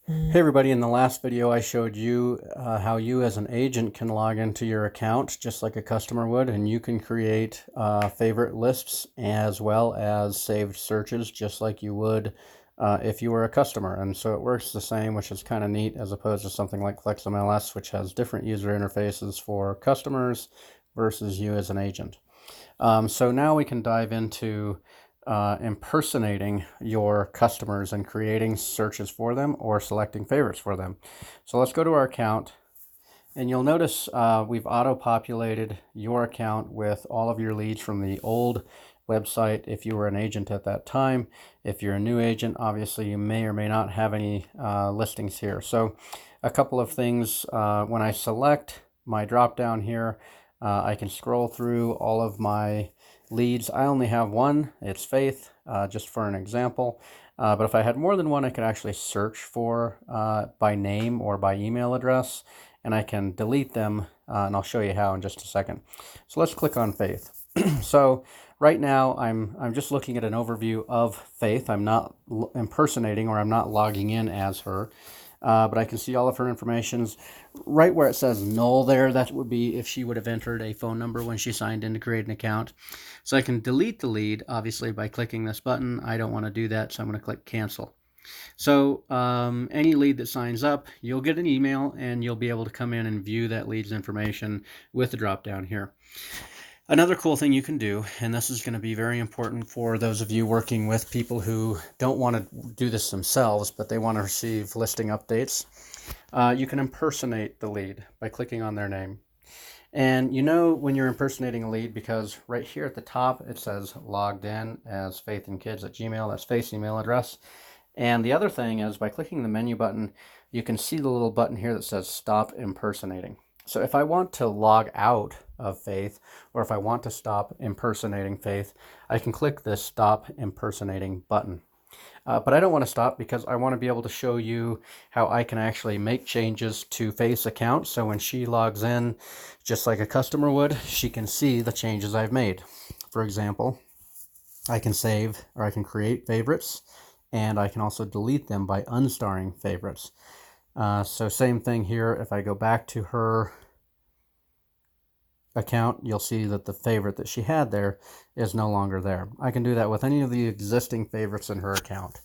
Hey everybody, in the last video I showed you how you as an agent can log into your account just like a customer would, and you can create favorite lists as well as saved searches just like you would if you were a customer. And so it works the same, which is kind of neat, as opposed to something like FlexMLS, which has different user interfaces for customers versus you as an agent. So now we can dive into impersonating your customers and creating searches for them or selecting favorites for them. So let's go to our account, and you'll notice we've auto-populated your account with all of your leads from the old website if you were an agent at that time. If you're a new agent, obviously you may or may not have any listings here. So a couple of things, when I select my drop down here, I can scroll through all of my leads. I only have one, it's Faith, just for an example. But if I had more than one, I could actually search for by name or by email address, and I can delete them, and I'll show you how in just a second. So let's click on Faith. So right now I'm just looking at an overview of Faith. I'm not impersonating, or I'm not logging in as her. But I can see all of her information. Right where it says null there, that would be if she would have entered a phone number when she signed in to create an account. So I can delete the lead, obviously, by clicking this button. I don't want to do that, so I'm going to click cancel. So any lead that signs up, you'll get an email, and you'll be able to come in and view that lead's information with the drop down here. Another cool thing you can do, and this is going to be very important for those of you working with people who don't want to do this themselves, but they want to receive listing updates, you can impersonate the lead by clicking on their name. And you know when you're impersonating a lead because right here at the top it says logged in as faithandkids@gmail. That's Faith's email address. And the other thing is, by clicking the menu button, you can see the little button here that says stop impersonating. So if I want to log out of Faith, or if I want to stop impersonating Faith, I can click this stop impersonating button. But I don't want to stop because I want to be able to show you how I can actually make changes to Faith's account. So when she logs in, just like a customer would, she can see the changes I've made. For example, I can save, or I can create favorites, and I can also delete them by unstarring favorites. So same thing here. If I go back to her account, you'll see that the favorite that she had there is no longer there. I can do that with any of the existing favorites in her account.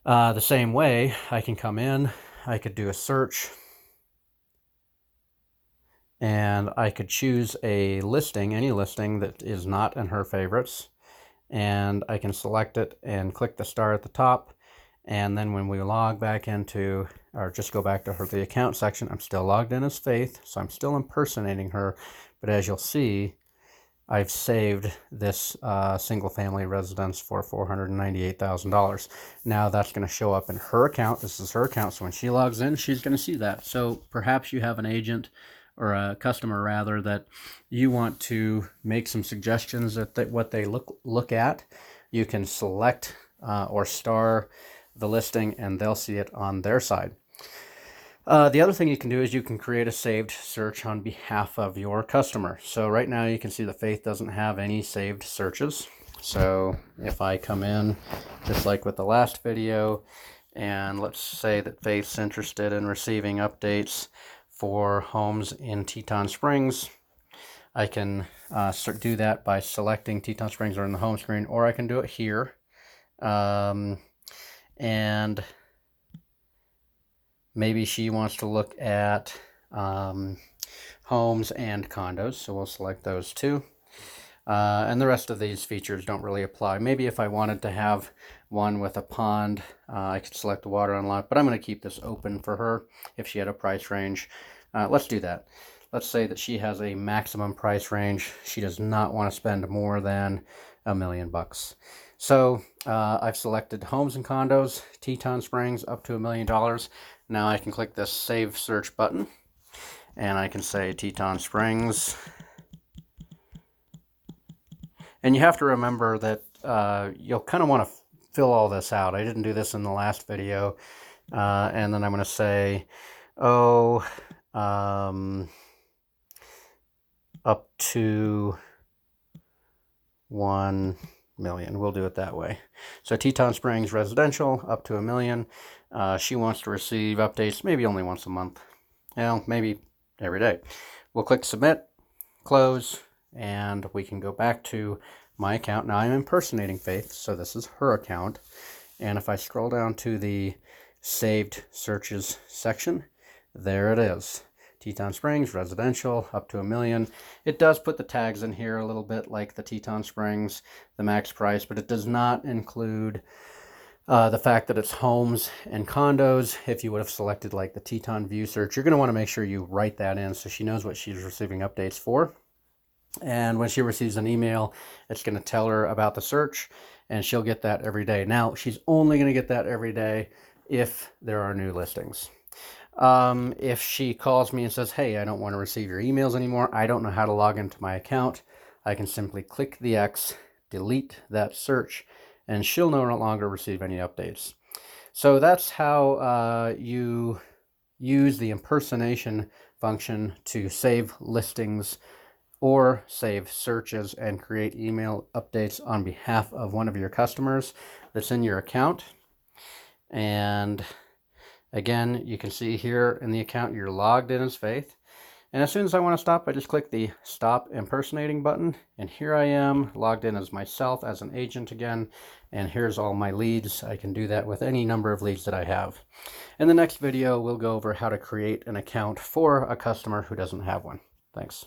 The same way, I can come in, I could do a search, and I could choose a listing, any listing that is not in her favorites, and I can select it and click the star at the top. And then when we log back into, or just go back to the account section, I'm still logged in as Faith, so I'm still impersonating her. But as you'll see, I've saved this single family residence for $498,000. Now that's going to show up in her account. This is her account, so when she logs in, she's going to see that. So perhaps you have an agent, or a customer rather, that you want to make some suggestions that what they look at. You can select or star the listing, and they'll see it on their side. The other thing you can do is you can create a saved search on behalf of your customer. So right now you can see that Faith doesn't have any saved searches. So if I come in, just like with the last video, and let's say that Faith's interested in receiving updates for homes in Teton Springs, I can do that by selecting Teton Springs or in the home screen, or I can do it here. And maybe she wants to look at homes and condos, so we'll select those two. And the rest of these features don't really apply. Maybe if I wanted to have one with a pond, I could select the water unlock, but I'm going to keep this open for her if she had a price range. Let's do that. Let's say that she has a maximum price range. She does not want to spend more than $1 million. So I've selected homes and condos, Teton Springs, up to $1 million. Now I can click this Save Search button, and I can say Teton Springs. And you have to remember that you'll kind of want to fill all this out. I didn't do this in the last video. And then I'm going to say, up to $1 million. We'll do it that way. So Teton Springs residential, up to $1 million. She wants to receive updates maybe only once a month. Well, maybe every day. We'll click submit, close, and we can go back to my account. Now I'm impersonating Faith, so this is her account. And if I scroll down to the saved searches section, there it is. Teton Springs, residential, up to $1 million. It does put the tags in here a little bit like the Teton Springs, the max price, but it does not include the fact that it's homes and condos. If you would have selected like the Teton View search, you're going to want to make sure you write that in so she knows what she's receiving updates for. And when she receives an email, it's going to tell her about the search, and she'll get that every day. Now, she's only going to get that every day if there are new listings. If she calls me and says, hey, I don't want to receive your emails anymore, I don't know how to log into my account, I can simply click the X, delete that search, and she'll no longer receive any updates. So that's how you use the impersonation function to save listings or save searches and create email updates on behalf of one of your customers that's in your account. And again, you can see here in the account you're logged in as Faith. And as soon as I want to stop, I just click the Stop Impersonating button. And here I am, logged in as myself, as an agent again. And here's all my leads. I can do that with any number of leads that I have. In the next video, we'll go over how to create an account for a customer who doesn't have one. Thanks.